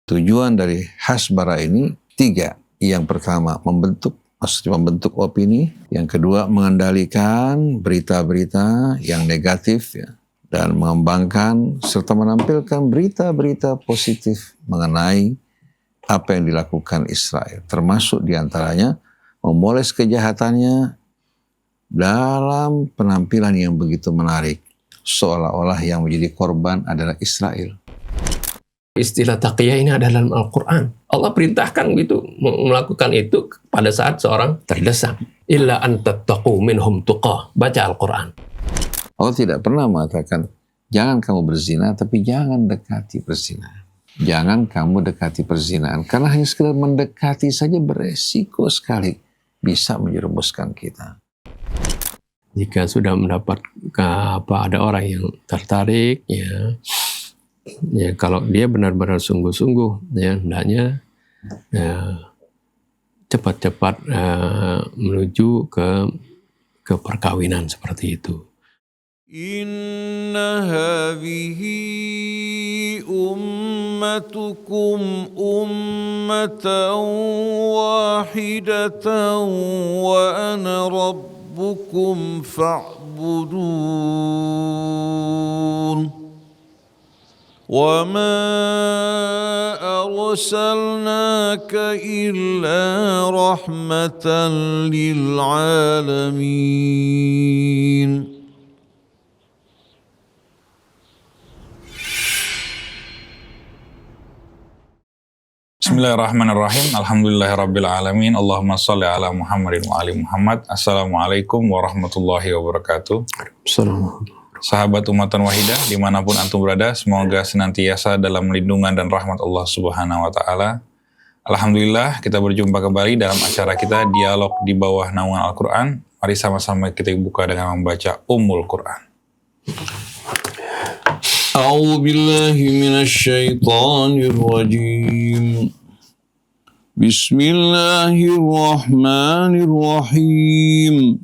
Tujuan dari Hasbara ini 3. Yang pertama membentuk opini. Yang kedua mengendalikan berita-berita yang negatif ya, dan mengembangkan serta menampilkan berita-berita positif mengenai apa yang dilakukan Israel. Termasuk diantaranya memoles kejahatannya dalam penampilan yang begitu menarik. Seolah-olah yang menjadi korban adalah Israel. Istilah taqiyah ini adalah dalam Al-Quran. Allah perintahkan gitu melakukan itu pada saat seorang terdesak. Illa an tattaqu minhum tuqah. Baca Al-Quran. Allah tidak pernah mengatakan, jangan kamu berzina, tapi jangan dekati perzinahan. Jangan kamu dekati perzinahan. Karena hanya sekedar mendekati saja beresiko sekali bisa menjerumuskan kita. Jika sudah mendapat ada orang yang tertarik, ya kalau dia benar-benar sungguh-sungguh, ya hendaknya cepat-cepat menuju ke perkawinan seperti itu. Inna hadhihi ummatukum ummatan wahidatan wa ana rabbukum fa'budun. وَمَا أَرْسَلْنَاكَ إِلَّا رَحْمَةً لِلْعَالَمِينَ. Bismillahirrahmanirrahim. Alhamdulillahirabbil alamin. Allahumma shalli ala Muhammadin wa ali Muhammad. Assalamualaikum warahmatullahi wabarakatuh. Assalamualaikum. Sahabat Ummatan Wahidah, dimanapun antum berada, semoga senantiasa dalam lindungan dan rahmat Allah Subhanahu wa Ta'ala. Alhamdulillah, kita berjumpa kembali dalam acara kita Dialog di Bawah Naungan Al-Quran. Mari sama-sama kita buka dengan membaca Ummul Quran. A'udzu billahi minasy syaithanir rajim. Bismillahirrahmanirrahim.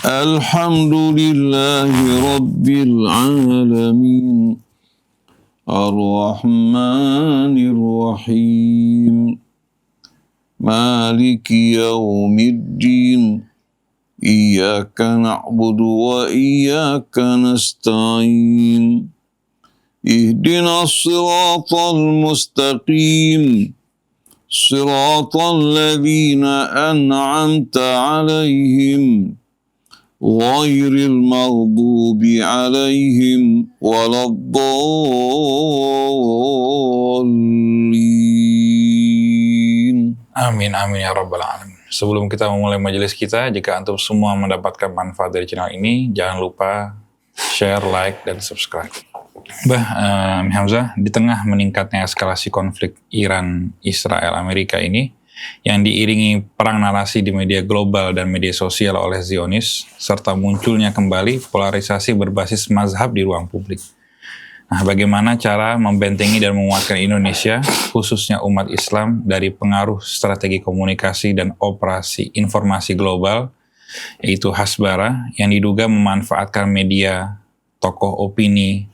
Alhamdulillahi Rabbil Alamin. Ar-Rahmanir Rahim. Maliki Yaumiddin. Iyyaka na'budu wa iyyaka nasta'in. Ihdinas siratal mustaqim. Siratal ladzina an'amta 'alaihim. Ghairil maghdubi 'alaihim waladdallin. Amin, amin ya rabbal alamin. Sebelum kita memulai majelis kita, jika antum semua mendapatkan manfaat dari channel ini, jangan lupa share, like, dan subscribe. Hamzah, di tengah meningkatnya eskalasi konflik Iran-Israel-Amerika ini, yang diiringi perang narasi di media global dan media sosial oleh Zionis, serta munculnya kembali polarisasi berbasis mazhab di ruang publik. Nah, bagaimana cara membentengi dan menguatkan Indonesia, khususnya umat Islam, dari pengaruh strategi komunikasi dan operasi informasi global, yaitu Hasbara, yang diduga memanfaatkan media, tokoh opini,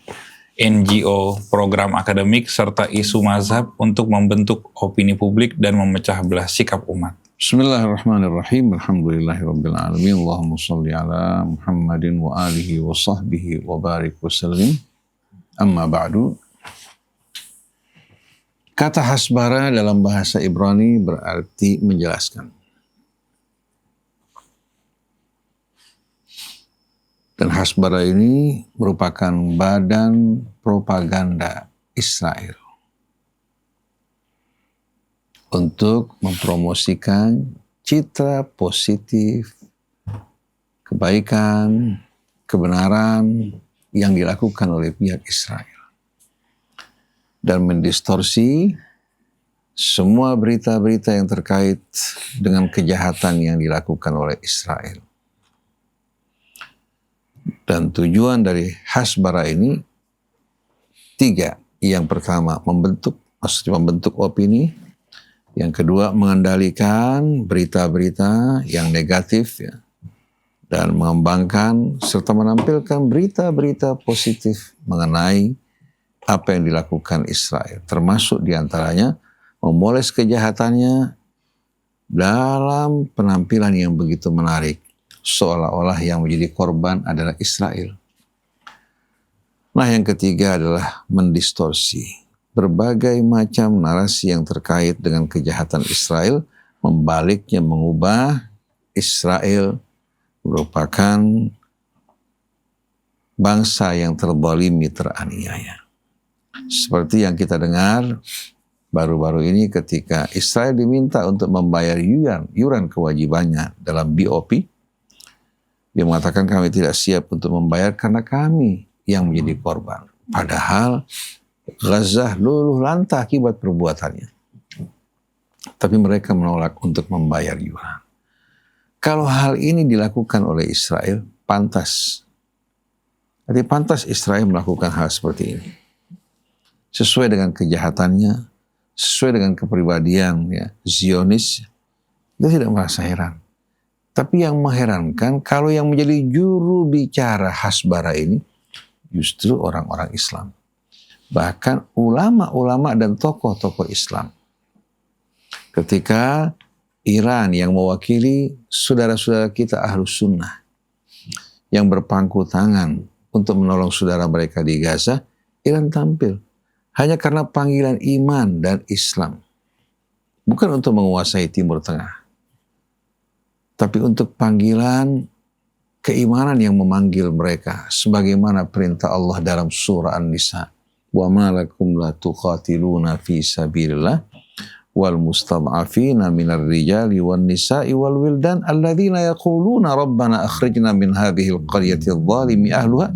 NGO, program akademik, serta isu mazhab untuk membentuk opini publik dan memecah belah sikap umat. Bismillahirrahmanirrahim. Alhamdulillahirabbil alamin. Allahumma shalli ala Muhammadin wa alihi wa sahbihi wa barik wa sallim. Amma ba'du. Kata Hasbara dalam bahasa Ibrani berarti menjelaskan. Dan Hasbara ini merupakan badan propaganda Israel untuk mempromosikan citra positif, kebaikan, kebenaran yang dilakukan oleh pihak Israel. Dan mendistorsi semua berita-berita yang terkait dengan kejahatan yang dilakukan oleh Israel. Dan tujuan dari Hasbara ini 3. Yang pertama membentuk opini. Yang kedua mengendalikan berita-berita yang negatif ya, dan mengembangkan serta menampilkan berita-berita positif mengenai apa yang dilakukan Israel, termasuk diantaranya memoles kejahatannya dalam penampilan yang begitu menarik, seolah-olah yang menjadi korban adalah Israel. Nah, yang ketiga adalah mendistorsi berbagai macam narasi yang terkait dengan kejahatan Israel, membaliknya mengubah Israel merupakan bangsa yang terzalimi, teraniaya. Seperti yang kita dengar baru-baru ini ketika Israel diminta untuk membayar yuran kewajibannya dalam BOP, dia mengatakan kami tidak siap untuk membayar karena kami yang menjadi korban. Padahal Gaza luluh lantah akibat perbuatannya. Tapi mereka menolak untuk membayar yuran. Kalau hal ini dilakukan oleh Israel, pantas. Jadi pantas Israel melakukan hal seperti ini. Sesuai dengan kejahatannya, sesuai dengan kepribadian ya, Zionis, dia tidak merasa heran. Tapi yang mengherankan, kalau yang menjadi juru bicara Hasbara ini, justru orang-orang Islam. Bahkan ulama-ulama dan tokoh-tokoh Islam. Ketika Iran yang mewakili saudara-saudara kita Ahlus Sunnah, yang berpangku tangan untuk menolong saudara mereka di Gaza, Iran tampil. Hanya karena panggilan iman dan Islam. Bukan untuk menguasai Timur Tengah. Tapi untuk panggilan keimanan yang memanggil mereka. Sebagaimana perintah Allah dalam surah An-Nisa. Wa ma lakum la tuqatiluna fi sabilillah wal mustad'afina minar rijali wan nisa'i wal wildan alladzina yaquluna rabbana akhrijna min hadhil qaryati adh-dhalimi ahluha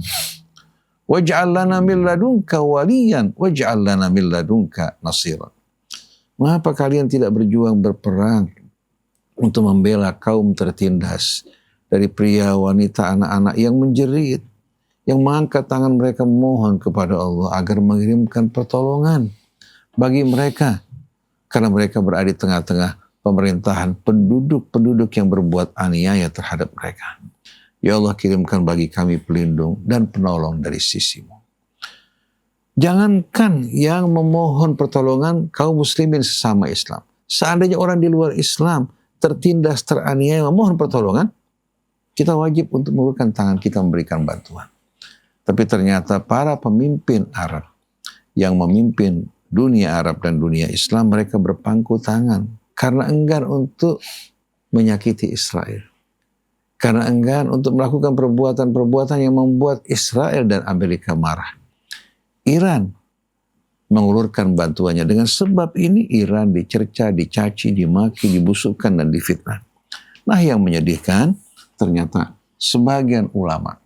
waj'al lana min ladunka waliyan waj'al lana min ladunka nasira. Mengapa kalian tidak berjuang berperang untuk membela kaum tertindas dari pria, wanita, anak-anak yang menjerit, yang mengangkat tangan mereka memohon kepada Allah agar mengirimkan pertolongan bagi mereka karena mereka berada di tengah-tengah pemerintahan penduduk-penduduk yang berbuat aniaya terhadap mereka. Ya Allah, kirimkan bagi kami pelindung dan penolong dari sisimu. Jangankan yang memohon pertolongan kaum muslimin sesama Islam. Seandainya orang di luar Islam tertindas, teraniaya, memohon pertolongan, kita wajib untuk mengulurkan tangan kita memberikan bantuan. Tapi ternyata para pemimpin Arab yang memimpin dunia Arab dan dunia Islam, mereka berpangku tangan karena enggan untuk menyakiti Israel. Karena enggan untuk melakukan perbuatan-perbuatan yang membuat Israel dan Amerika marah. Iran mengulurkan bantuannya. Dengan sebab ini Iran dicerca, dicaci, dimaki, dibusukkan, dan difitnah. Nah, yang menyedihkan ternyata sebagian ulama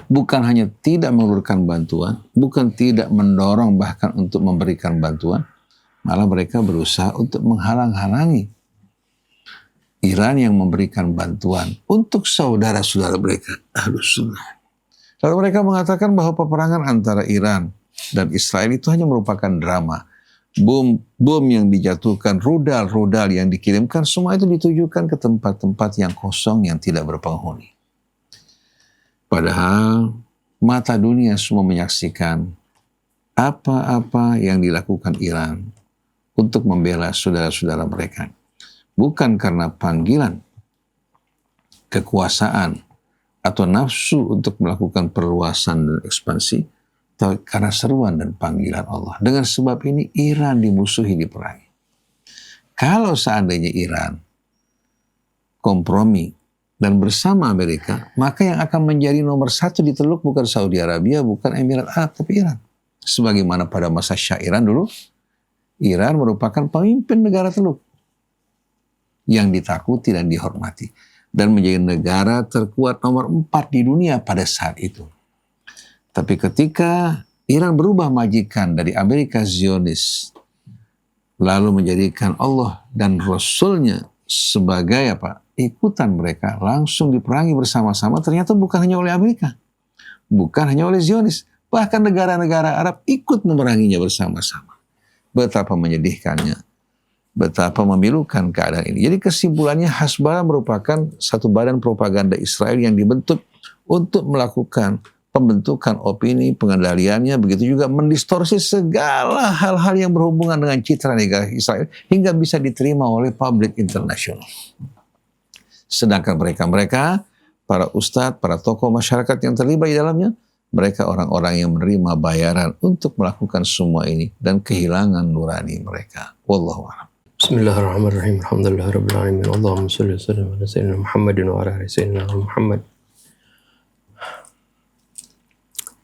bukan hanya tidak mengulurkan bantuan, bukan tidak mendorong bahkan untuk memberikan bantuan, malah mereka berusaha untuk menghalang-halangi Iran yang memberikan bantuan untuk saudara-saudara mereka Ahlus Sunnah. Lalu mereka mengatakan bahwa peperangan antara Iran dan Israel itu hanya merupakan drama. Bom yang dijatuhkan, rudal-rudal yang dikirimkan, semua itu ditujukan ke tempat-tempat yang kosong yang tidak berpenghuni. Padahal mata dunia semua menyaksikan apa-apa yang dilakukan Iran untuk membela saudara-saudara mereka. Bukan karena panggilan, kekuasaan, atau nafsu untuk melakukan perluasan dan ekspansi, tapi karena seruan dan panggilan Allah. Dengan sebab ini Iran dimusuhi, diperangi. Kalau seandainya Iran kompromi dan bersama Amerika, maka yang akan menjadi nomor satu di Teluk bukan Saudi Arabia, bukan Emirat Arab, tapi Iran. Sebagaimana pada masa Syah Iran dulu, Iran merupakan pemimpin negara Teluk yang ditakuti dan dihormati, dan menjadi negara terkuat nomor 4 di dunia pada saat itu. Tapi ketika Iran berubah majikan dari Amerika Zionis, lalu menjadikan Allah dan Rasulnya sebagai ikutan mereka, langsung diperangi bersama-sama, ternyata bukan hanya oleh Amerika, bukan hanya oleh Zionis, bahkan negara-negara Arab ikut memeranginya bersama-sama. Betapa menyedihkannya, betapa memilukan keadaan ini. Jadi kesimpulannya, Hasbara merupakan satu badan propaganda Israel yang dibentuk untuk melakukan pembentukan opini, pengendaliannya, begitu juga mendistorsi segala hal-hal yang berhubungan dengan citra negara Israel hingga bisa diterima oleh publik internasional. Sedangkan mereka-mereka, para ustadz, para tokoh masyarakat yang terlibat di dalamnya, mereka orang-orang yang menerima bayaran untuk melakukan semua ini dan kehilangan nurani mereka. Wallahu a'lam. Bismillahirrahmanirrahim. Alhamdulillahirabbil alamin. Allahumma shalli wa sallim ala sayyidina Muhammadin wa ala ali sayyidina Muhammad.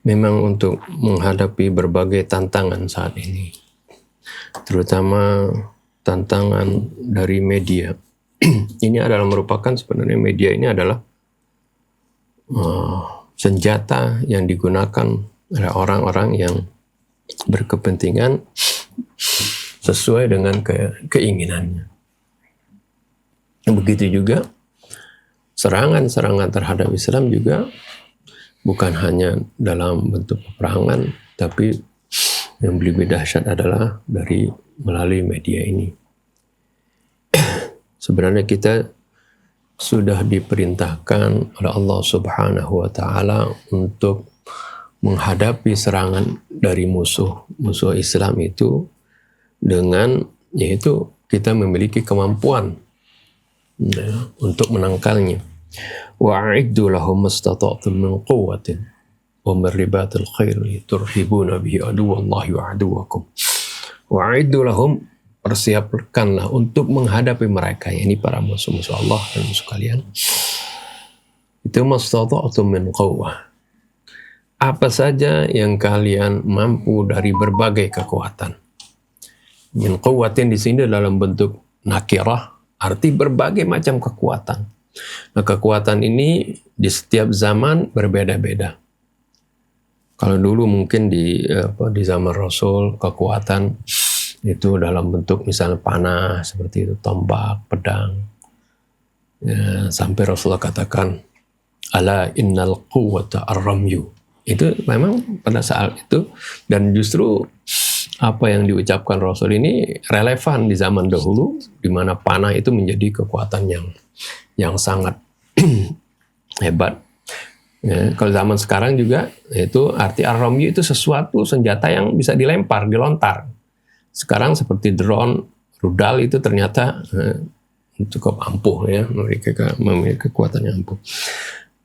Memang untuk menghadapi berbagai tantangan saat ini, terutama tantangan dari media, ini adalah merupakan sebenarnya media ini adalah senjata yang digunakan oleh orang-orang yang berkepentingan sesuai dengan keinginannya. Begitu juga serangan-serangan terhadap Islam juga bukan hanya dalam bentuk peperangan, tapi yang lebih dahsyat adalah melalui media ini. Sebenarnya kita sudah diperintahkan oleh Allah Subhanahu wa Ta'ala untuk menghadapi serangan dari musuh Islam itu dengan, yaitu kita memiliki kemampuan untuk menangkalnya. Wa'iddu lahum mastata'tum min quwwatin wa min ribatil khairi turhibuna bihi aduwallahi wa aduwakum. Wa'iddu lahum, persiapkanlah untuk menghadapi mereka, ini para musuh-musuh Allah dan musuh kalian. Itu mastata'tum min quwwah, apa saja yang kalian mampu dari berbagai kekuatan. Min quwwatin di sini dalam bentuk nakirah, arti berbagai macam kekuatan. Nah, kekuatan ini di setiap zaman berbeda-beda. Kalau dulu mungkin di zaman Rasul, kekuatan itu dalam bentuk misalnya panah seperti itu, tombak, pedang. Ya, sampai Rasulullah katakan, ala innal quwwata ar-ramyu. Itu memang pada saat itu, dan justru apa yang diucapkan Rasul ini relevan di zaman dahulu, di mana panah itu menjadi kekuatan yang sangat hebat. Ya, kalau zaman sekarang juga, itu arti ar-ramyu itu sesuatu senjata yang bisa dilempar, dilontar. Sekarang seperti drone, rudal itu ternyata cukup ampuh, ya, memiliki kekuatan yang ampuh.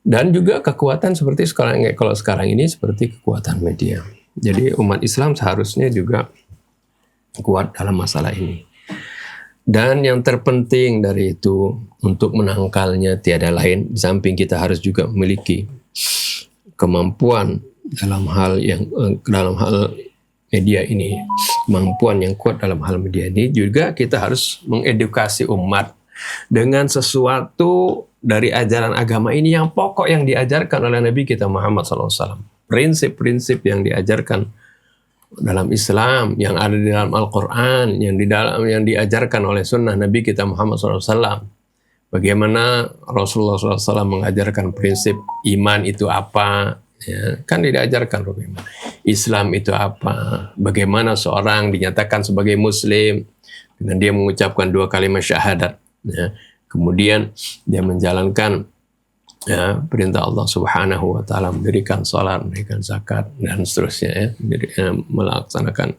Dan juga kekuatan seperti sekarang, kalau sekarang ini seperti kekuatan media. Jadi umat Islam seharusnya juga kuat dalam masalah ini. Dan yang terpenting dari itu, untuk menangkalnya tiada lain, di samping kita harus juga memiliki kemampuan dalam hal media ini, kemampuan yang kuat dalam hal media ini, juga kita harus mengedukasi umat dengan sesuatu dari ajaran agama ini yang pokok yang diajarkan oleh Nabi kita Muhammad SAW. Prinsip-prinsip yang diajarkan dalam Islam, yang ada di dalam Al-Quran, yang diajarkan oleh sunnah Nabi kita Muhammad SAW. Bagaimana Rasulullah SAW mengajarkan prinsip iman itu apa, ya, kan diajarkan bagaimana Islam itu apa, bagaimana seorang dinyatakan sebagai Muslim dengan dia mengucapkan 2 kalimat syahadat, ya. Kemudian dia menjalankan, ya, perintah Allah Subhanahu wa Ta'ala, mendirikan salat, mendirikan zakat, dan seterusnya, ya, melaksanakan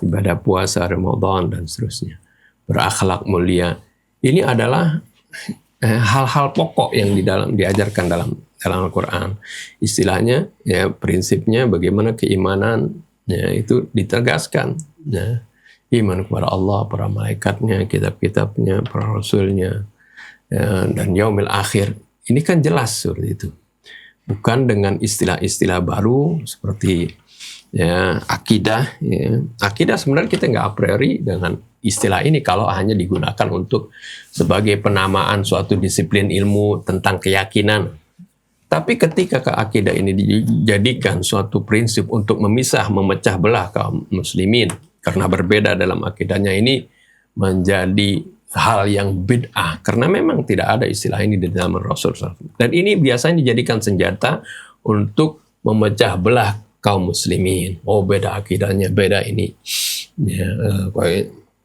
ibadah puasa Ramadan dan seterusnya, berakhlak mulia. Ini adalah hal-hal pokok yang diajarkan dalam Al-Quran. Istilahnya, ya, prinsipnya bagaimana keimanan, ya, itu ditegaskan, ya. Iman kepada Allah, para malaikatnya, kitab-kitabnya, para rasulnya, ya, dan yaumil akhir. Ini kan jelas seperti itu. Bukan dengan istilah-istilah baru seperti, ya, akidah. Ya. Akidah sebenarnya kita nggak a priori dengan istilah ini kalau hanya digunakan untuk sebagai penamaan suatu disiplin ilmu tentang keyakinan. Tapi ketika akidah ini dijadikan suatu prinsip untuk memecah belah kaum muslimin karena berbeda dalam akidahnya, ini menjadi hal yang bid'ah, karena memang tidak ada istilah ini di dalam Rasul. Dan ini biasanya dijadikan senjata untuk memecah belah kaum muslimin. Oh, beda akidahnya, beda ini. Ya,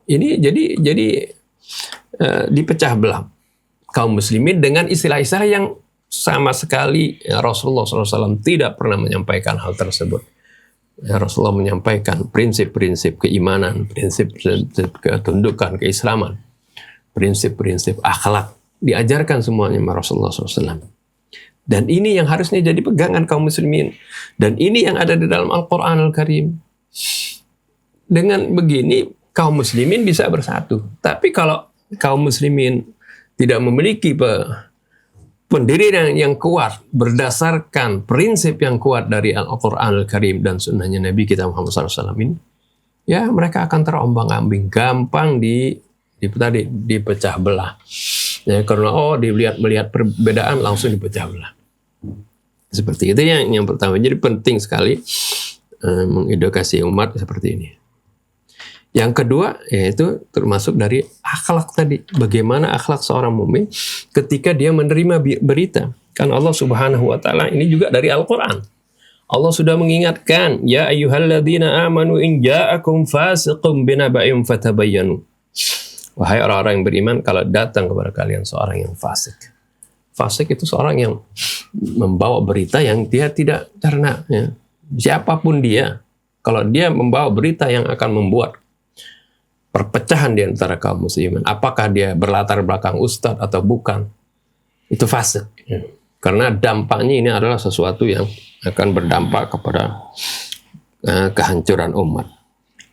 ini jadi dipecah belah kaum muslimin dengan istilah-istilah yang sama sekali Rasulullah SAW tidak pernah menyampaikan hal tersebut. Rasulullah menyampaikan prinsip-prinsip keimanan, prinsip-prinsip ketundukan, keislaman, prinsip-prinsip akhlak. Diajarkan semuanya oleh Rasulullah SAW. Dan ini yang harusnya jadi pegangan kaum muslimin. Dan ini yang ada di dalam Al-Quran Al-Karim. Dengan begini, kaum muslimin bisa bersatu. Tapi kalau kaum muslimin tidak memiliki pendirian yang kuat berdasarkan prinsip yang kuat dari Al-Quran Al-Karim dan sunnahnya Nabi kita Muhammad SAW ini, ya mereka akan terombang-ambing, gampang dipecah belah. Ya, karena melihat perbedaan langsung dipecah belah. Seperti itu yang pertama. Jadi penting sekali mengedukasi umat seperti ini. Yang kedua yaitu termasuk dari akhlak tadi. Bagaimana akhlak seorang mukmin ketika dia menerima berita. Kan Allah Subhanahu wa taala ini juga dari Al-Qur'an. Allah sudah mengingatkan, ya ayyuhalladzina amanu in ja'akum fasiqun binaba'in fatabayyanu. Wahai orang-orang yang beriman, kalau datang kepada kalian seorang yang fasik. Fasik itu seorang yang membawa berita yang dia tidak cerna. Ya. Siapapun dia, kalau dia membawa berita yang akan membuat perpecahan di antara kaum muslimin, apakah dia berlatar belakang ustadz atau bukan, itu fasik. Ya. Karena dampaknya ini adalah sesuatu yang akan berdampak kepada kehancuran umat.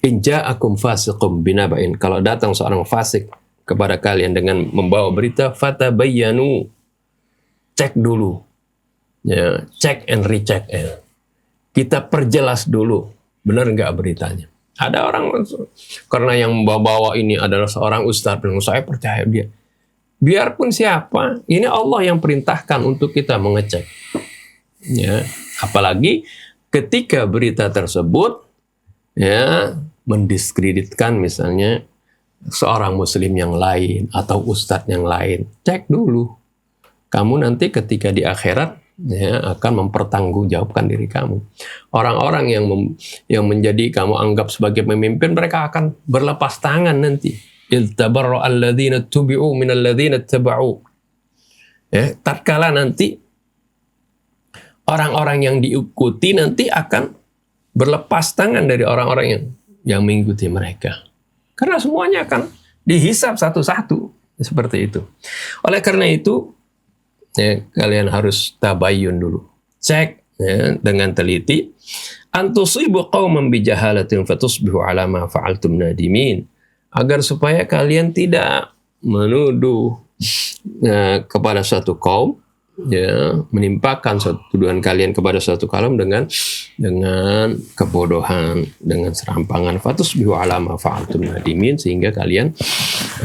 In ja'akum fasiqun binaba'in. Kalau datang seorang fasik kepada kalian dengan membawa berita, fatabayyanu. Cek dulu. Ya, check and recheck. Ya. Kita perjelas dulu. Benar nggak beritanya? Ada orang, karena yang membawa ini adalah seorang ustadz, saya percaya dia. Biarpun siapa, ini Allah yang perintahkan untuk kita mengecek. Ya, apalagi ketika berita tersebut ya mendiskreditkan misalnya seorang muslim yang lain atau ustadz yang lain, cek dulu. Kamu nanti ketika di akhirat ya akan mempertanggungjawabkan diri kamu. Orang-orang yang menjadi kamu anggap sebagai pemimpin, mereka akan berlepas tangan nanti. Iltabarra alladzina tubi'u minal ladzina taba'u. Ya, tatkala nanti orang-orang yang diikuti nanti akan berlepas tangan dari orang-orang yang mengikuti mereka. Karena semuanya akan dihisab satu-satu. Seperti itu. Oleh karena itu, ya, kalian harus tabayyun dulu. Cek ya, dengan teliti. Antusibu qauman bijahalatin fatusbihu ala ma fa'altum nadimin. Agar supaya kalian tidak menuduh kepada suatu kaum, ya, menimpakan suatu tuduhan kalian kepada suatu kaum dengan kebodohan, dengan serampangan. Fatusbihu ala ma fa'altum nadimin, sehingga kalian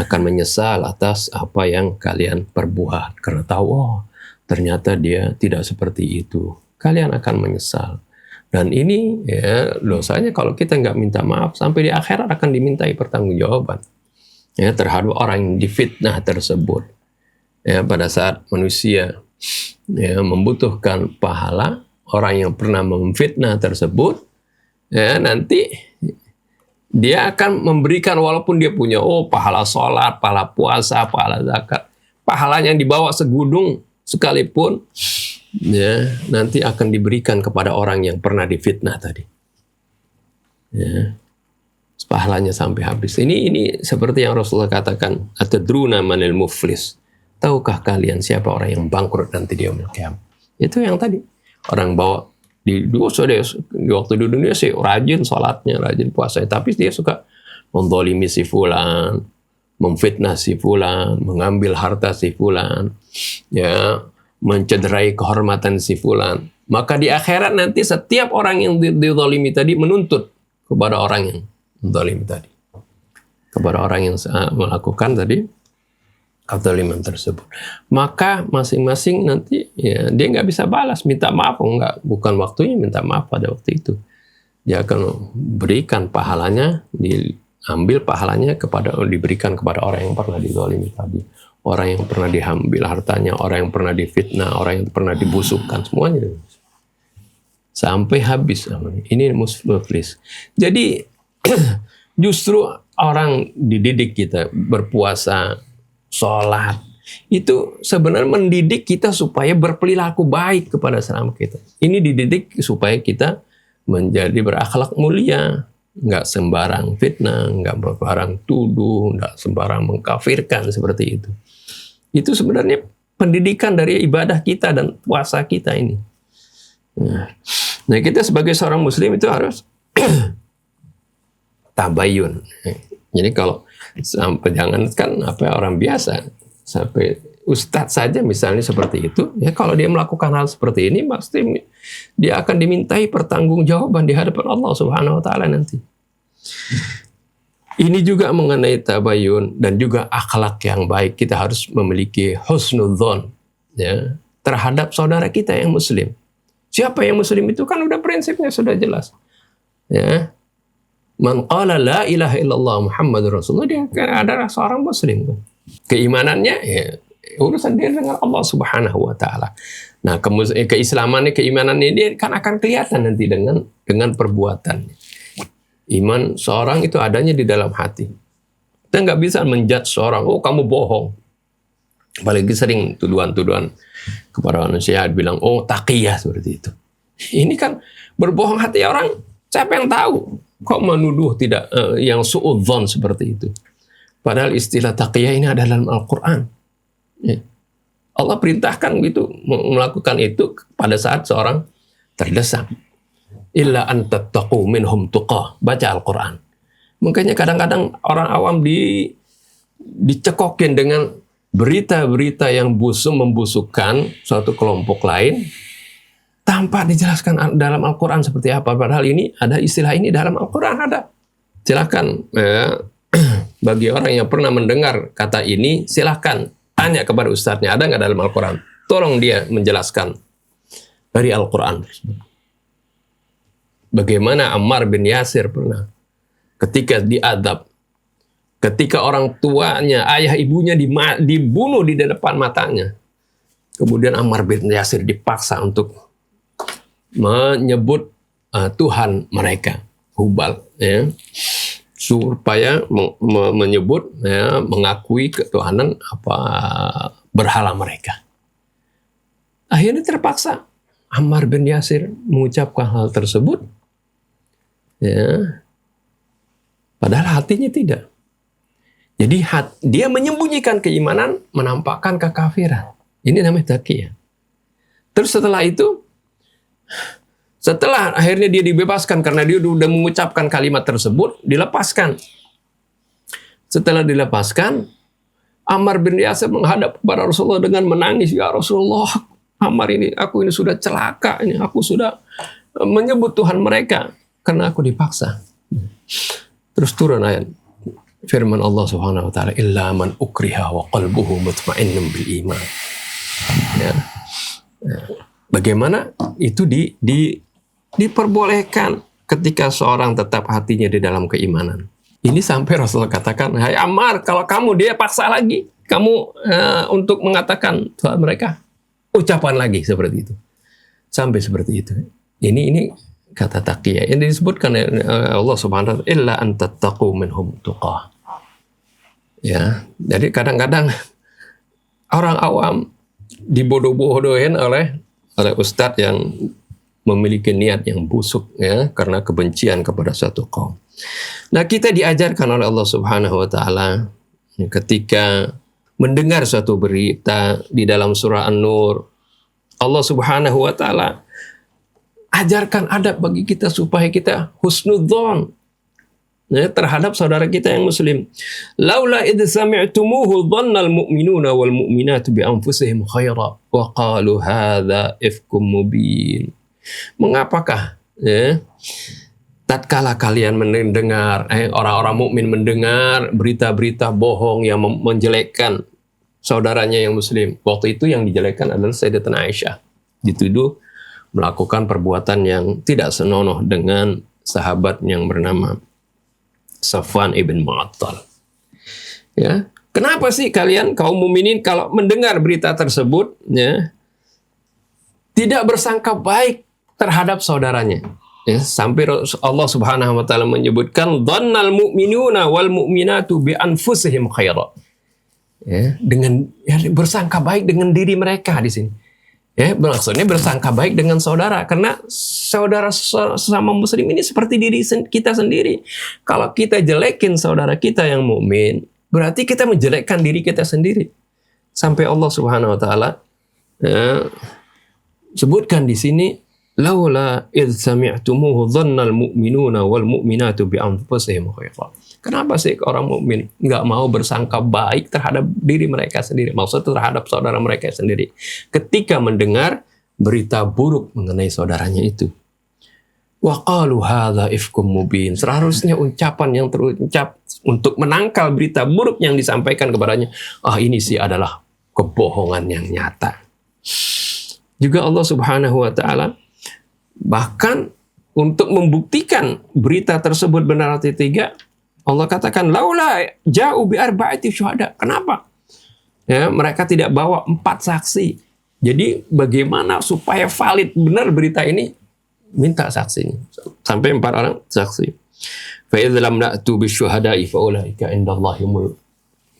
akan menyesal atas apa yang kalian perbuat. Karena tahu, ternyata dia tidak seperti itu. Kalian akan menyesal. Dan ini ya dosanya kalau kita nggak minta maaf, sampai di akhirat akan dimintai pertanggungjawaban ya terhadap orang yang difitnah tersebut. Ya, pada saat manusia ya membutuhkan pahala, orang yang pernah memfitnah tersebut ya nanti dia akan memberikan, walaupun dia punya pahala sholat, pahala puasa, pahala zakat, pahalanya yang dibawa segudung sekalipun ya nanti akan diberikan kepada orang yang pernah difitnah tadi. Ya. Pahalanya sampai habis. Ini seperti yang Rasulullah katakan, atadruna manil muflis. Tahukah kalian siapa orang yang bangkrut nanti di yaumil qiyamah? Itu yang tadi. Orang bawa di waktu di dunia sih rajin salatnya, rajin puasanya, tapi dia suka menzalimi si fulan, memfitnah si fulan, mengambil harta si fulan, ya, mencederai kehormatan si fulan. Maka di akhirat nanti setiap orang yang dizalimi tadi menuntut kepada orang yang menzalimi tadi, kepada orang yang melakukan tadi kezaliman tersebut. Maka masing-masing nanti ya dia nggak bisa balas, minta maaf, bukan waktunya minta maaf pada waktu itu. Dia akan berikan pahalanya, diambil pahalanya diberikan kepada orang yang pernah dizalimi tadi. Orang yang pernah diambil hartanya, orang yang pernah difitnah, orang yang pernah dibusukkan, semuanya. Sampai habis. Ini muflis. Jadi justru orang dididik kita berpuasa, sholat, itu sebenarnya mendidik kita supaya berperilaku baik kepada sesama kita. Ini dididik supaya kita menjadi berakhlak mulia, nggak sembarang fitnah, nggak sembarang tuduh, nggak sembarang mengkafirkan seperti itu. Itu sebenarnya pendidikan dari ibadah kita dan puasa kita ini. Nah, kita sebagai seorang muslim itu harus tabayun. Jadi kalau sampai jangan kan orang biasa, sampai ustadz saja misalnya seperti itu, ya kalau dia melakukan hal seperti ini pasti dia akan dimintai pertanggungjawaban di hadapan Allah Subhanahu wa taala nanti. Ini juga mengenai tabayun dan juga akhlak yang baik. Kita harus memiliki husnudzon ya, terhadap saudara kita yang muslim. Siapa yang muslim itu kan udah prinsipnya sudah jelas. Ya. Man qala la ilaha illallah Muhammadur Rasulullah, dia adalah seorang muslim. Keimanannya ya urusan dia dengan Allah Subhanahu wa taala. Nah, keislamannya, keimanannya dia kan akan kelihatan nanti dengan perbuatan. Iman seorang itu adanya di dalam hati. Kita nggak bisa menjudge seorang, oh kamu bohong. Apalagi sering tuduhan-tuduhan kepada manusia bilang, oh taqiyah seperti itu. Ini kan berbohong hati orang, siapa yang tahu? Kok menuduh tidak yang su'udzon seperti itu? Padahal istilah taqiyah ini ada dalam Al-Quran. Ya. Allah perintahkan gitu melakukan itu pada saat seorang terdesak. Illa an tattaqu minhum tuqah. Baca Al-Quran. Makanya kadang-kadang orang awam dicekokin dengan berita-berita yang membusukkan suatu kelompok lain tanpa dijelaskan dalam Al-Quran seperti apa. Padahal ini ada istilah ini dalam Al-Quran ada. Silakan bagi orang yang pernah mendengar kata ini, silakan tanya kepada ustadznya, ada nggak dalam Al-Quran? Tolong dia menjelaskan dari Al-Quran. Bagaimana Ammar bin Yasir pernah ketika diadab, ketika orang tuanya, ayah ibunya dibunuh di depan matanya. Kemudian Ammar bin Yasir dipaksa untuk menyebut Tuhan mereka, Hubal, ya, supaya menyebut, ya, mengakui ketuhanan berhala mereka. Akhirnya terpaksa Ammar bin Yasir mengucapkan hal tersebut, ya, padahal hatinya tidak. Jadi dia menyembunyikan keimanan, menampakkan kekafiran. Ini namanya taqiyah. Terus setelah itu, setelah akhirnya dia dibebaskan karena dia sudah mengucapkan kalimat tersebut, dilepaskan. Setelah dilepaskan, Ammar bin Yasir menghadap kepada Rasulullah dengan menangis, ya Rasulullah, Ammar aku ini sudah celaka, aku sudah menyebut Tuhan mereka karena aku dipaksa. Terus turun ayat firman Allah Subhanahu wa taala, illa man ukriha wa qalbuhu mutmainnun bil iman. Ya. Bagaimana itu diperbolehkan ketika seorang tetap hatinya di dalam keimanan. Ini sampai Rasulullah katakan, hai Ammar, kalau kamu dia paksa lagi kamu untuk mengatakan Tuhan mereka, ucapan lagi seperti itu. Sampai seperti itu. Ini kata taqiyah yang disebutkan Allah Subhanahu wa taala, illa an tattaqu minhum tuqah. Ya, jadi kadang-kadang orang awam dibodoh-bodohin oleh ustadz yang memiliki niat yang busuk, ya, karena kebencian kepada satu kaum. Nah, kita diajarkan oleh Allah Subhanahu wa taala ketika mendengar suatu berita di dalam surah An-Nur, Allah Subhanahu wa taala ajarkan adab bagi kita supaya kita husnudzon, ya, terhadap saudara kita yang muslim. Laula idh sami'tumuhu dhannal mu'minuna wal mu'minatu bi anfusihim khaira wa qalu hadza ifkum mubin. Mengapakah, ya, tatkala kalian mendengar, orang-orang mukmin mendengar berita-berita bohong yang menjelekkan saudaranya yang muslim. Waktu itu yang dijelekkan adalah Sayyidatina Aisyah, dituduh melakukan perbuatan yang tidak senonoh dengan sahabat yang bernama Safwan ibn Mu'attal. Ya, kenapa sih kalian kaum mukminin kalau mendengar berita tersebut, ya, tidak bersangka baik terhadap saudaranya? Ya, sampai Allah Subhanahu wa taala menyebutkan dhannal mu'minuna wal mu'minatu bi anfusihim khaira. Ya, dengan bersangka baik dengan diri mereka di sini. Ya, maksudnya bersangka baik dengan saudara, karena saudara sesama muslim ini seperti diri kita sendiri. Kalau kita jelekin saudara kita yang mukmin, berarti kita menjelekkan diri kita sendiri. Sampai Allah Subhanahu wa taala sebutkan di sini, laula idz sami'tumuhu dhannal mu'minuna wal mu'minatu bi anfusihim khairan. Kenapa sih orang mukmin nggak mau bersangka baik terhadap diri mereka sendiri, maksudnya terhadap saudara mereka sendiri, ketika mendengar berita buruk mengenai saudaranya itu? Wa qalu hadza ifkum mubin. Seharusnya ucapan yang terucap untuk menangkal berita buruk yang disampaikan kepadanya, ini sih adalah kebohongan yang nyata. Juga Allah Subhanahu wa taala bahkan untuk membuktikan berita tersebut benar atau tidak, Allah katakan laula ja'u bi arba'ati syuhada. Kenapa? Ya, mereka tidak bawa 4 saksi. Jadi bagaimana supaya valid benar berita ini? Minta saksinya. Sampai 4 orang saksi. Fa idz lam na'tu bisyuhada'i fa ulaika indallahimul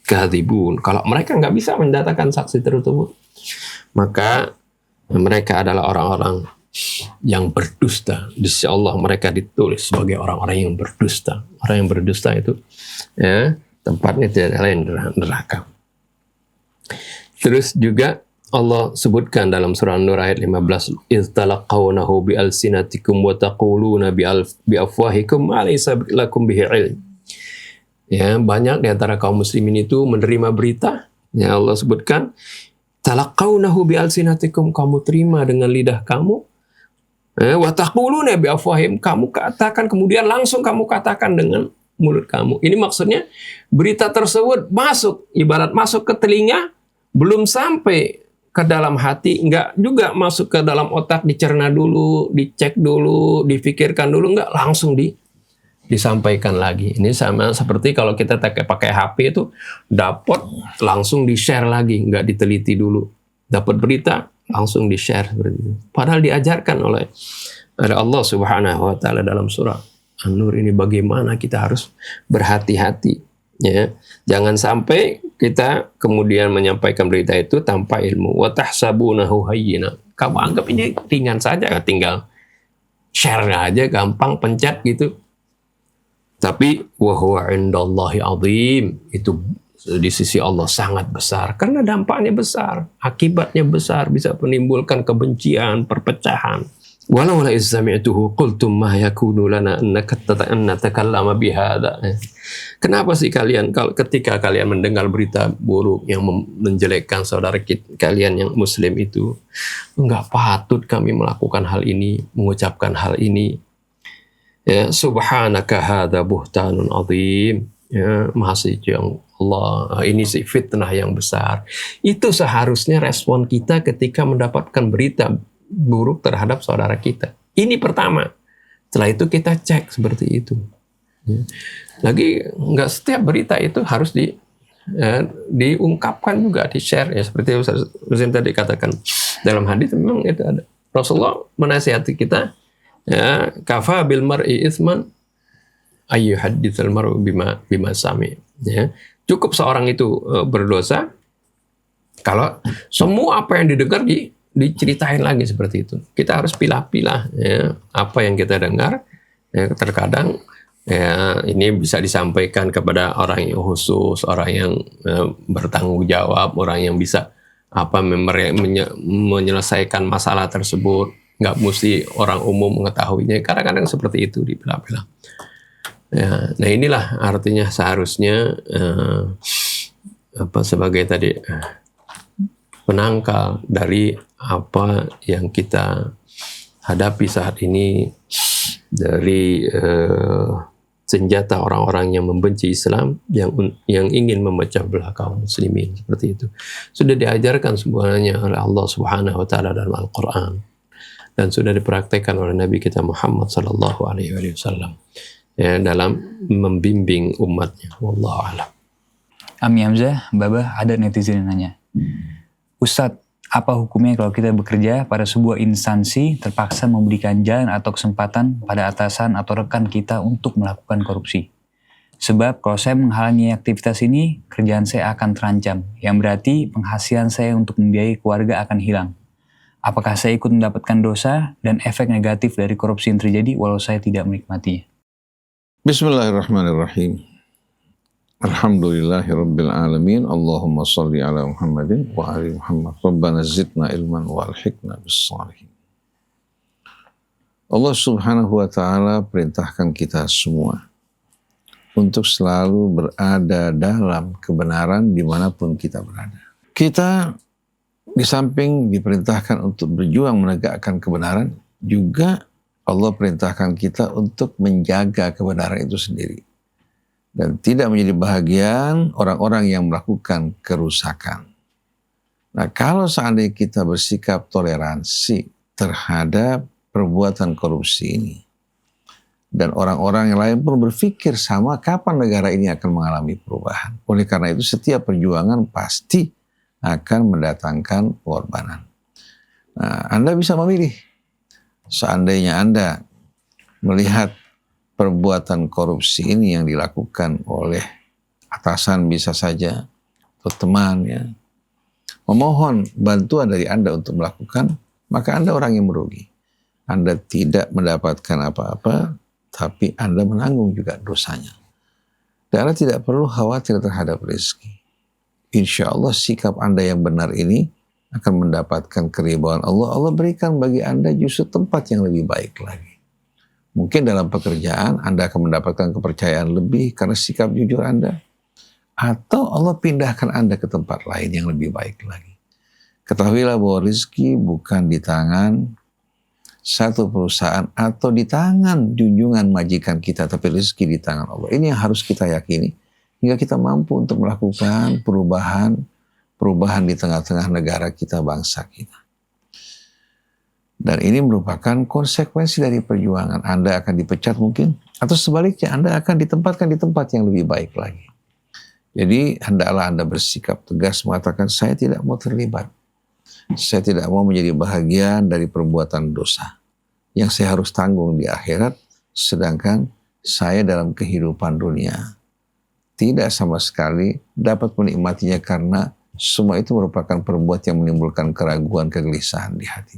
kadzibun. Kalau mereka nggak bisa mendatangkan saksi tersebut, maka mereka adalah orang-orang yang berdusta. Di sisi Allah mereka ditulis sebagai orang-orang yang berdusta. Orang yang berdusta itu ya, tempatnya tidak lain neraka. Terus juga Allah sebutkan dalam surah An-Nur ayat 15, "Idz talaqawnahu bi alsinatikum wa taquluna bi afwahikum alaysa lakum bihi ilm." Ya, banyak di antara kaum muslimin itu menerima berita, ya Allah sebutkan, talaqawnahu bi alsinatikum, kamu terima dengan lidah kamu. Wa taquluna bi afwahim, kamu katakan kemudian langsung kamu katakan dengan mulut kamu. Ini maksudnya berita tersebut masuk, ibarat masuk ke telinga, belum sampai ke dalam hati, enggak juga masuk ke dalam otak, dicerna dulu, dicek dulu, difikirkan dulu, enggak, langsung disampaikan lagi. Ini sama seperti kalau kita pakai HP itu, dapat langsung di-share lagi, enggak diteliti dulu. Dapat berita, langsung di-share seperti itu. Padahal diajarkan oleh Allah Subhanahu wa taala dalam surah An-Nur ini bagaimana kita harus berhati-hati, ya. Jangan sampai kita kemudian menyampaikan berita itu tanpa ilmu. Wa tahsabunahu hayyina. Kamu anggap ini ringan saja, tinggal share aja, gampang pencet gitu. Tapi wa huwa 'indallahi 'azim. Itu di sisi Allah sangat besar, karena dampaknya besar, akibatnya besar, bisa menimbulkan kebencian, perpecahan. Walau la izzami'tuhu qultum ma yakunu lana an natakallama bihadza. Kenapa sih kalian kalau ketika kalian mendengar berita buruk yang menjelekkan saudara kalian yang muslim itu, enggak patut kami melakukan hal ini, mengucapkan hal ini. Ya, subhanaka hadza buhtanun azim. Ya, Maha Suci Allah, ini sih fitnah yang besar. Itu seharusnya respon kita ketika mendapatkan berita buruk terhadap saudara kita. Ini pertama. Setelah itu kita cek seperti itu. Ya. Lagi nggak setiap berita itu harus diungkapkan juga, di-share, ya seperti Ustaz tadi katakan dalam hadis, memang itu ada. Rasulullah menasihati kita, ya, kafa bil mar'i itsman ayu haditsal mar'u bima sami. Ya. Cukup seorang itu berdosa kalau semua apa yang didengar diceritain lagi seperti itu. Kita harus pilah-pilah, ya, apa yang kita dengar. Ya, terkadang ya, ini bisa disampaikan kepada orang yang khusus, orang yang bertanggung jawab, orang yang bisa menyelesaikan masalah tersebut. Nggak mesti orang umum mengetahuinya. Kadang-kadang seperti itu dipilah-pilah. Ya, nah inilah artinya seharusnya sebagai tadi penangkal dari apa yang kita hadapi saat ini, dari senjata orang-orang yang membenci Islam, yang ingin memecah belah kaum muslimin, seperti itu. Sudah diajarkan semuanya oleh Allah Subhanahu wa taala dalam Al-Qur'an, dan sudah dipraktekkan oleh Nabi kita Muhammad sallallahu alaihi wasallam, ya, dalam membimbing umatnya. Wallahu a'lam. Ami Hamzah, Babah, ada netizen yang nanya, Ustadz, apa hukumnya kalau kita bekerja pada sebuah instansi terpaksa memberikan jalan atau kesempatan pada atasan atau rekan kita untuk melakukan korupsi? Sebab kalau saya menghalangi aktivitas ini, kerjaan saya akan terancam, yang berarti penghasilan saya untuk membiayai keluarga akan hilang. Apakah saya ikut mendapatkan dosa dan efek negatif dari korupsi yang terjadi walau saya tidak menikmatinya? Bismillahirrahmanirrahim. Alhamdulillahirabbil alamin. Allahumma shalli ala Muhammadin wa ali Muhammad. Rabbana zidna ilman wa alhiqna bis shalihin. Allah Subhanahu wa taala perintahkan kita semua untuk selalu berada dalam kebenaran dimanapun kita berada. Kita di samping diperintahkan untuk berjuang menegakkan kebenaran, juga Allah perintahkan kita untuk menjaga kebenaran itu sendiri. Dan tidak menjadi bahagian orang-orang yang melakukan kerusakan. Nah, kalau seandainya kita bersikap toleransi terhadap perbuatan korupsi ini, dan orang-orang yang lain pun berpikir sama, kapan negara ini akan mengalami perubahan. Oleh karena itu setiap perjuangan pasti akan mendatangkan pengorbanan. Nah, Anda bisa memilih. Seandainya Anda melihat perbuatan korupsi ini yang dilakukan oleh atasan bisa saja, atau teman ya, memohon bantuan dari Anda untuk melakukan, maka Anda orang yang merugi. Anda tidak mendapatkan apa-apa, tapi Anda menanggung juga dosanya. Dan Anda tidak perlu khawatir terhadap rezeki. Insya Allah sikap Anda yang benar ini akan mendapatkan keridhaan Allah. Allah berikan bagi Anda justru tempat yang lebih baik lagi. Mungkin dalam pekerjaan Anda akan mendapatkan kepercayaan lebih karena sikap jujur Anda. Atau Allah pindahkan Anda ke tempat lain yang lebih baik lagi. Ketahuilah bahwa rezeki bukan di tangan satu perusahaan atau di tangan junjungan majikan kita, tapi rezeki di tangan Allah. Ini yang harus kita yakini hingga kita mampu untuk melakukan perubahan di tengah-tengah negara kita, bangsa kita. Dan ini merupakan konsekuensi dari perjuangan. Anda akan dipecat mungkin, atau sebaliknya Anda akan ditempatkan di tempat yang lebih baik lagi. Jadi hendaklah Anda bersikap tegas mengatakan, saya tidak mau terlibat. Saya tidak mau menjadi bahagian dari perbuatan dosa yang saya harus tanggung di akhirat, sedangkan saya dalam kehidupan dunia tidak sama sekali dapat menikmatinya karena semua itu merupakan perbuatan yang menimbulkan keraguan, kegelisahan di hati.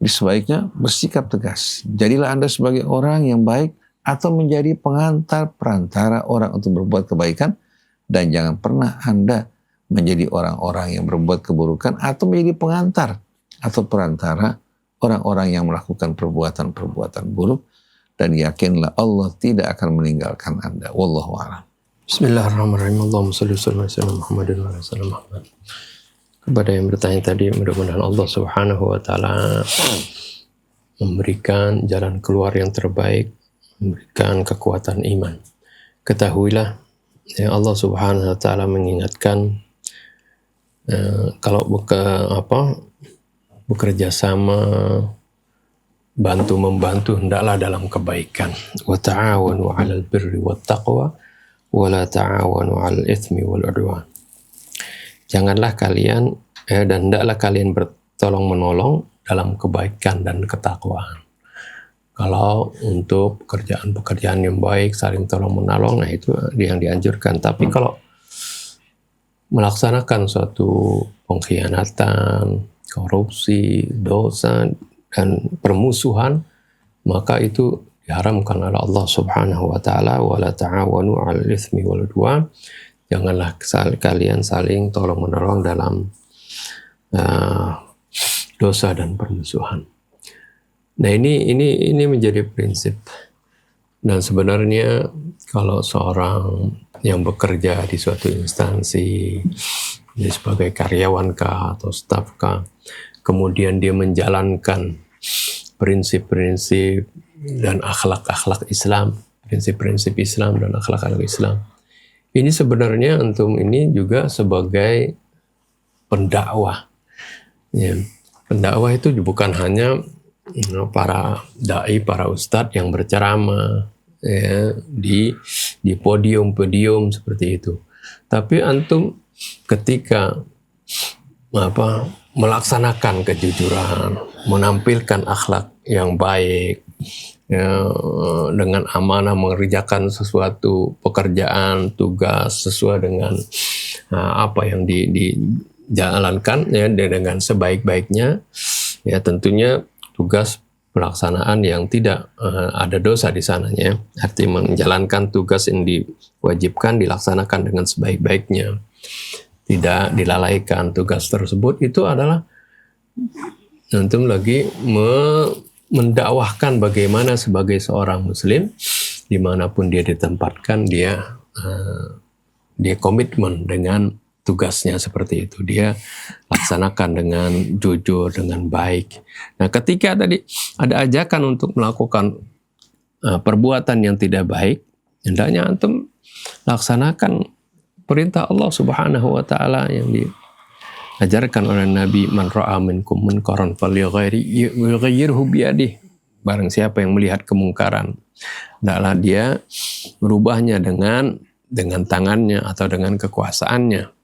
Jadi sebaiknya bersikap tegas. Jadilah Anda sebagai orang yang baik atau menjadi pengantar perantara orang untuk berbuat kebaikan, dan jangan pernah Anda menjadi orang-orang yang berbuat keburukan atau menjadi pengantar atau perantara orang-orang yang melakukan perbuatan-perbuatan buruk, dan yakinlah Allah tidak akan meninggalkan Anda. Wallahu a'lam. Bismillahirrahmanirrahim. Allahumma shalli wa sallim Muhammadin wa ala sallam Muhammad. Kepada yang bertanya tadi, mudah-mudahan Allah Subhanahu wa taala memberikan jalan keluar yang terbaik, memberikan kekuatan iman. Ketahuilah ya, Allah Subhanahu wa taala mengingatkan kalau bekerja sama, bantu-membantu hendaklah dalam kebaikan. Wa ta'awanu 'alal birri wat taqwa wa la ta'awanu 'alal itsmi wal 'udwan. Janganlah kalian dan hendaklah kalian bertolong menolong dalam kebaikan dan ketakwaan. Kalau untuk pekerjaan-pekerjaan yang baik, saling tolong menolong, nah itu yang dianjurkan. Tapi kalau melaksanakan suatu pengkhianatan, korupsi, dosa, dan permusuhan, maka itu diharamkan oleh Allah Subhanahu wa taala, wala ta'awanu 'alal itsmi wal 'udwan. Janganlah kalian saling tolong-menolong dalam dosa dan permusuhan. Nah, ini menjadi prinsip. Dan sebenarnya kalau seorang yang bekerja di suatu instansi sebagai karyawan kah atau staf kah, kemudian dia menjalankan prinsip-prinsip dan akhlak-akhlak Islam, prinsip-prinsip Islam dan akhlak-akhlak Islam, ini sebenarnya antum ini juga sebagai pendakwah. Ya, pendakwah itu bukan hanya para dai, para ustadz yang berceramah ya, di podium-podium seperti itu. Tapi antum ketika melaksanakan kejujuran, menampilkan akhlak yang baik, ya, dengan amanah mengerjakan sesuatu pekerjaan, tugas sesuai dengan apa yang dijalankan ya dengan sebaik-baiknya, ya tentunya tugas pelaksanaan yang tidak ada dosa di sananya, artinya menjalankan tugas yang diwajibkan dilaksanakan dengan sebaik-baiknya, tidak dilalaikan tugas tersebut, itu adalah antum lagi mendakwahkan bagaimana sebagai seorang muslim dimanapun dia ditempatkan, dia komitmen dengan tugasnya seperti itu, dia laksanakan dengan jujur, dengan baik. Nah, ketika tadi ada ajakan untuk melakukan perbuatan yang tidak baik, hendaknya antum laksanakan perintah Allah Subhanahu wa taala yang diajarkan oleh Nabi, man ra'a minkum munkaran falyughayyirhu biyadihi. Barang siapa yang melihat kemungkaran, hendaklah dia merubahnya dengan tangannya atau dengan kekuasaannya.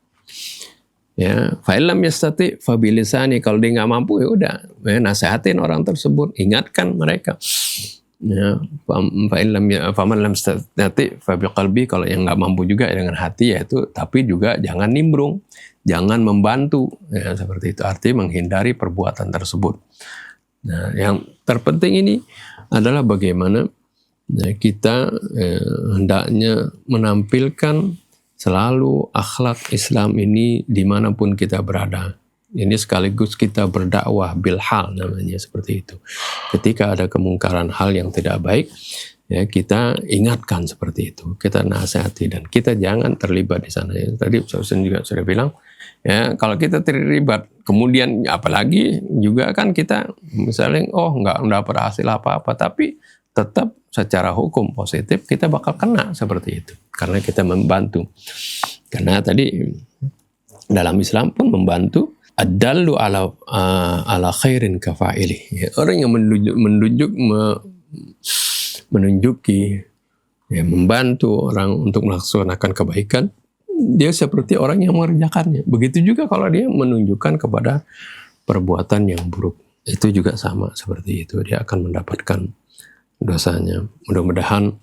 Ya, fa illam yastati fa bilisani, kalau dia nggak mampu ya udah, nasihatin orang tersebut, ingatkan mereka. Ya, faman lam yastati fa biqalbi, kalau yang nggak mampu juga dengan hati, yaitu tapi juga jangan nimbrung, jangan membantu, ya, seperti itu, artinya menghindari perbuatan tersebut. Nah, yang terpenting ini adalah bagaimana kita hendaknya menampilkan selalu akhlak Islam ini dimanapun kita berada. Ini sekaligus kita berdakwah bilhal namanya, seperti itu. Ketika ada kemungkaran hal yang tidak baik, ya kita ingatkan seperti itu, kita nasihati, dan kita jangan terlibat di sana. Ya, tadi Ustaz juga sudah bilang, ya kalau kita terlibat, kemudian apalagi juga kan kita misalnya nggak dapat hasil apa-apa, tapi tetap secara hukum positif kita bakal kena seperti itu, karena kita membantu. Karena tadi dalam Islam pun membantu adallu ala khairin kafa'ili. Ya, orang yang menunjuki, ya, membantu orang untuk melaksanakan kebaikan, dia seperti orang yang mengerjakannya. Begitu juga kalau dia menunjukkan kepada perbuatan yang buruk, itu juga sama seperti itu, dia akan mendapatkan dosanya. Mudah-mudahan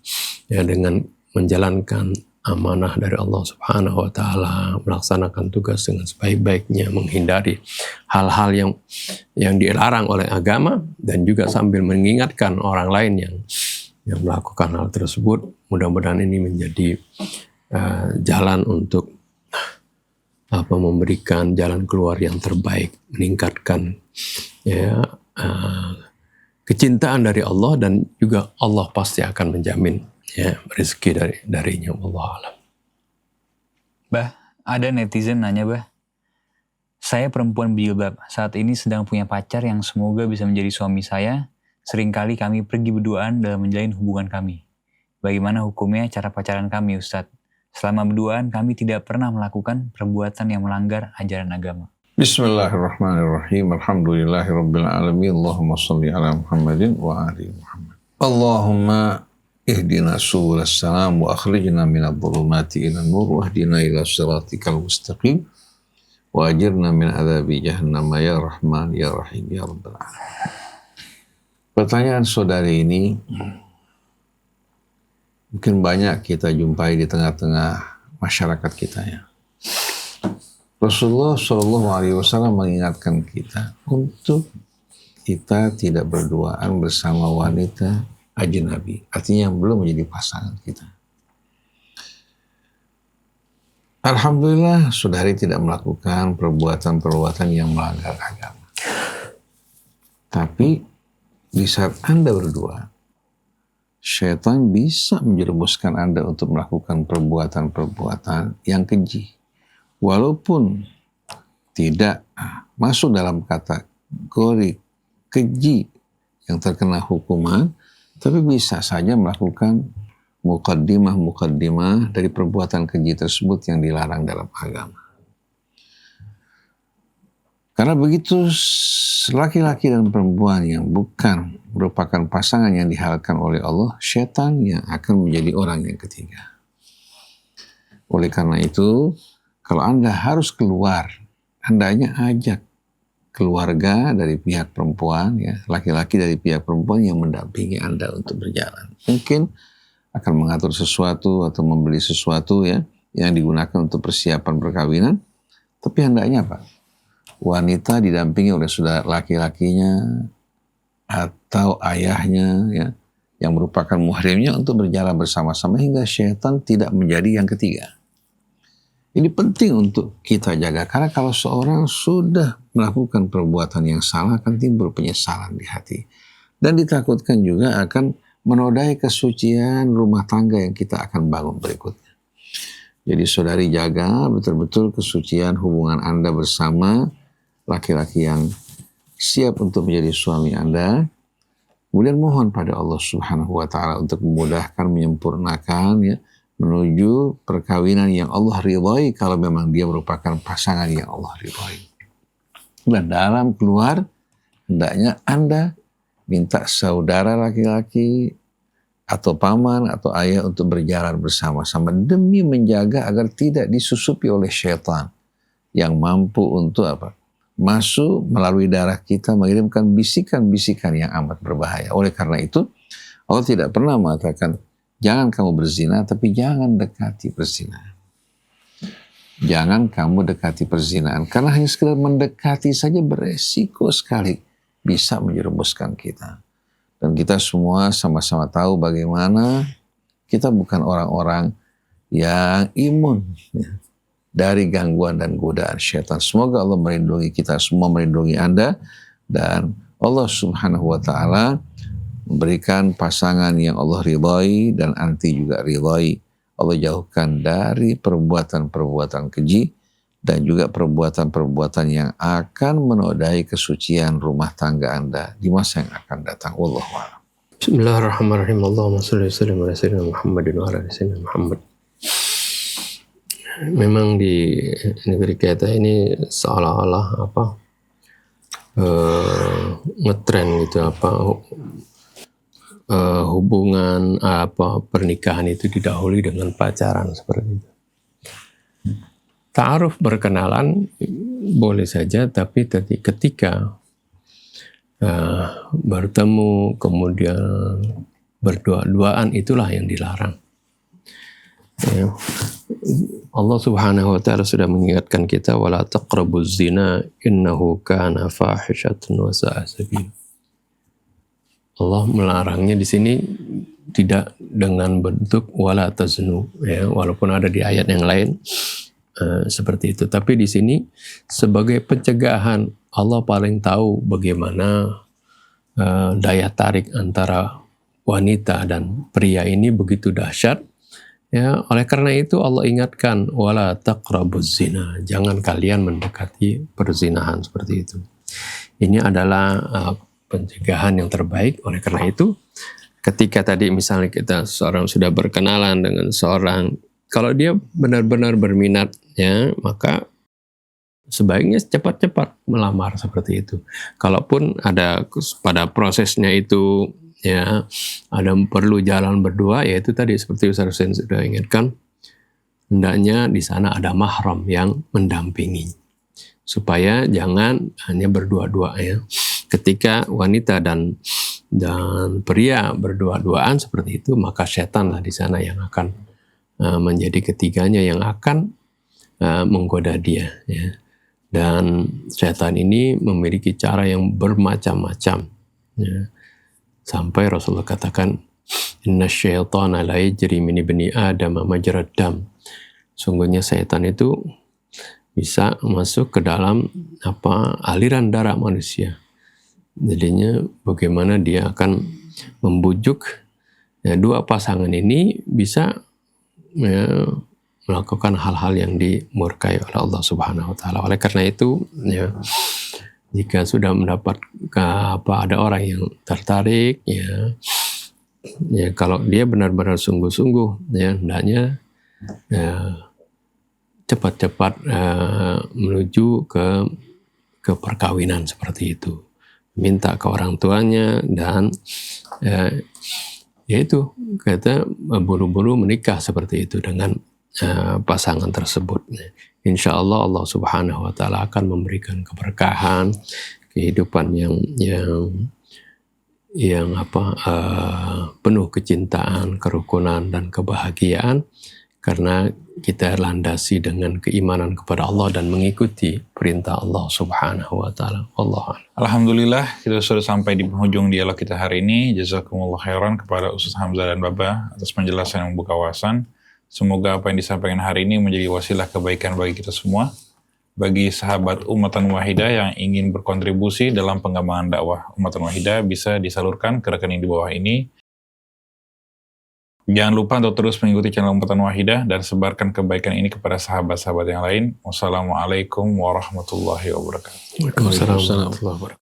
ya dengan menjalankan amanah dari Allah Subhanahu wa taala, melaksanakan tugas dengan sebaik-baiknya, menghindari hal-hal yang dilarang oleh agama, dan juga sambil mengingatkan orang lain yang melakukan hal tersebut, mudah-mudahan ini menjadi jalan untuk memberikan jalan keluar yang terbaik, meningkatkan kecintaan dari Allah, dan juga Allah pasti akan menjamin rezeki darinya. Wallahu a'lam. Bah, ada netizen nanya, Bah. Saya perempuan berjilbab, saat ini sedang punya pacar yang semoga bisa menjadi suami saya. Seringkali kami pergi berduaan dalam menjalin hubungan kami. Bagaimana hukumnya cara pacaran kami, Ustadz? Selama berduaan kami tidak pernah melakukan perbuatan yang melanggar ajaran agama. Bismillahirrahmanirrahim. Alhamdulillahirabbil alamin. Allahumma shalli ala Muhammadin wa ali Muhammad. Allahumma ihdina subulas salam wa akhrijna minadh dhulumati ilan nur wahdina ila siratikal mustaqim wa ajirna min adzabi jahannam ya Rahman ya Rahim ya Rabbal alamin. Pertanyaan saudari ini mungkin banyak kita jumpai di tengah-tengah masyarakat kita, ya. Rasulullah SAW mengingatkan kita untuk kita tidak berduaan bersama wanita ajnabi, artinya yang belum menjadi pasangan kita. Alhamdulillah, saudari tidak melakukan perbuatan-perbuatan yang melanggar agama. Tapi di saat Anda berdua, syaitan bisa menjerumuskan Anda untuk melakukan perbuatan-perbuatan yang keji. Walaupun tidak masuk dalam kategori keji yang terkena hukuman, tapi bisa saja melakukan mukaddimah dari perbuatan keji tersebut yang dilarang dalam agama. Karena begitu laki-laki dan perempuan yang bukan merupakan pasangan yang dihalalkan oleh Allah, syaitan yang akan menjadi orang yang ketiga. Oleh karena itu, kalau Anda harus keluar, hendaknya ajak keluarga dari pihak perempuan, ya, laki-laki dari pihak perempuan yang mendampingi Anda untuk berjalan. Mungkin akan mengatur sesuatu atau membeli sesuatu, ya, yang digunakan untuk persiapan perkawinan. Tapi hendaknya apa? Wanita didampingi oleh saudara laki-lakinya atau ayahnya, ya, yang merupakan muhrimnya untuk berjalan bersama-sama hingga syaitan tidak menjadi yang ketiga. Ini penting untuk kita jaga, karena kalau seorang sudah melakukan perbuatan yang salah akan timbul penyesalan di hati. Dan ditakutkan juga akan menodai kesucian rumah tangga yang kita akan bangun berikutnya. Jadi saudari jaga betul-betul kesucian hubungan Anda bersama laki-laki yang siap untuk menjadi suami Anda. Kemudian mohon pada Allah Subhanahu wa Ta'ala untuk memudahkan, menyempurnakan, ya, menuju perkawinan yang Allah ridhai kalau memang dia merupakan pasangan yang Allah ridhai. Dan dalam keluar, hendaknya Anda minta saudara laki-laki atau paman atau ayah untuk berjalan bersama-sama demi menjaga agar tidak disusupi oleh syaitan yang mampu untuk apa? Masuk melalui darah kita mengirimkan bisikan-bisikan yang amat berbahaya. Oleh karena itu, Allah tidak pernah mengatakan jangan kamu berzina, tapi jangan dekati perzinahan. Jangan kamu dekati perzinahan, karena hanya sekedar mendekati saja beresiko sekali bisa menjerumuskan kita. Dan kita semua sama-sama tahu bagaimana kita bukan orang-orang yang imun, ya, dari gangguan dan godaan syaitan. Semoga Allah melindungi kita semua, melindungi Anda, dan Allah Subhanahu wa Ta'ala memberikan pasangan yang Allah ridhai dan anti juga ridhai. Allah jauhkan dari perbuatan-perbuatan keji dan juga perbuatan-perbuatan yang akan menodai kesucian rumah tangga Anda di masa yang akan datang. Wallahu a'lam. Bismillahirrahmanirrahim. Allahumma shalli wa sallim ala sayyidina Muhammadin wa ala ali sayyidina Muhammad. Memang di negeri kita ini seolah-olah ngetren gitu, hubungan pernikahan itu didahului dengan pacaran seperti itu. Ta'aruf, berkenalan boleh saja, tapi ketika bertemu kemudian berdua-duaan itulah yang dilarang. Ya. Allah Subhanahu wa Ta'ala sudah mengingatkan kita, wala taqrabuz zina innahu kana fahishatan wa sa'a sabila. Allah melarangnya di sini tidak dengan bentuk wala taznu, ya, walaupun ada di ayat yang lain seperti itu. Tapi di sini sebagai pencegahan, Allah paling tahu bagaimana daya tarik antara wanita dan pria ini begitu dahsyat. Ya, oleh karena itu Allah ingatkan wala taqrabuz zina, jangan kalian mendekati perzinahan seperti itu. Ini adalah pencegahan yang terbaik. Oleh karena itu, ketika tadi misalnya kita seorang sudah berkenalan dengan seorang, kalau dia benar-benar berminat, ya, maka sebaiknya cepat-cepat melamar seperti itu. Kalaupun ada pada prosesnya itu, ya, ada perlu jalan berdua, yaitu tadi seperti Ustaz Hussein sudah ingatkan, hendaknya di sana ada mahram yang mendampingi, supaya jangan hanya berdua-dua, ya. Ketika wanita dan pria berdua-duaan seperti itu, maka setanlah di sana yang akan menjadi ketiganya yang akan menggoda dia, ya. Dan setan ini memiliki cara yang bermacam-macam, ya. Sampai Rasulullah katakan, inna syaitana la yajri min ibni adam majrad dam. Sungguhnya setan itu bisa masuk ke dalam aliran darah manusia. Jadinya bagaimana dia akan membujuk, ya, dua pasangan ini bisa, ya, melakukan hal-hal yang dimurkai oleh Allah Subhanahu wa Ta'ala. Oleh karena itu, ya, jika sudah mendapat ada orang yang tertarik, ya, kalau dia benar-benar sungguh-sungguh, ya, hendaknya cepat-cepat menuju ke perkawinan seperti itu. Minta ke orang tuanya dan yaitu kata buru-buru menikah seperti itu dengan pasangan tersebut. Insya Allah Allah Subhanahu Wa Taala akan memberikan keberkahan, kehidupan yang penuh kecintaan, kerukunan dan kebahagiaan, karena kita landasi dengan keimanan kepada Allah dan mengikuti perintah Allah Subhanahu Wa Taala. Allah. Alhamdulillah, kita sudah sampai di penghujung dialog kita hari ini. Jazakumullah khairan kepada Ustaz Hamzah dan Baba atas penjelasan yang membuka wawasan. Semoga apa yang disampaikan hari ini menjadi wasilah kebaikan bagi kita semua, bagi sahabat Ummatan Wahidah yang ingin berkontribusi dalam pengembangan dakwah Ummatan Wahidah bisa disalurkan ke rekening di bawah ini. Jangan lupa untuk terus mengikuti channel Ummatan Wahidah dan sebarkan kebaikan ini kepada sahabat-sahabat yang lain. Wassalamualaikum warahmatullahi wabarakatuh. Waalaikumsalam warahmatullahi wabarakatuh.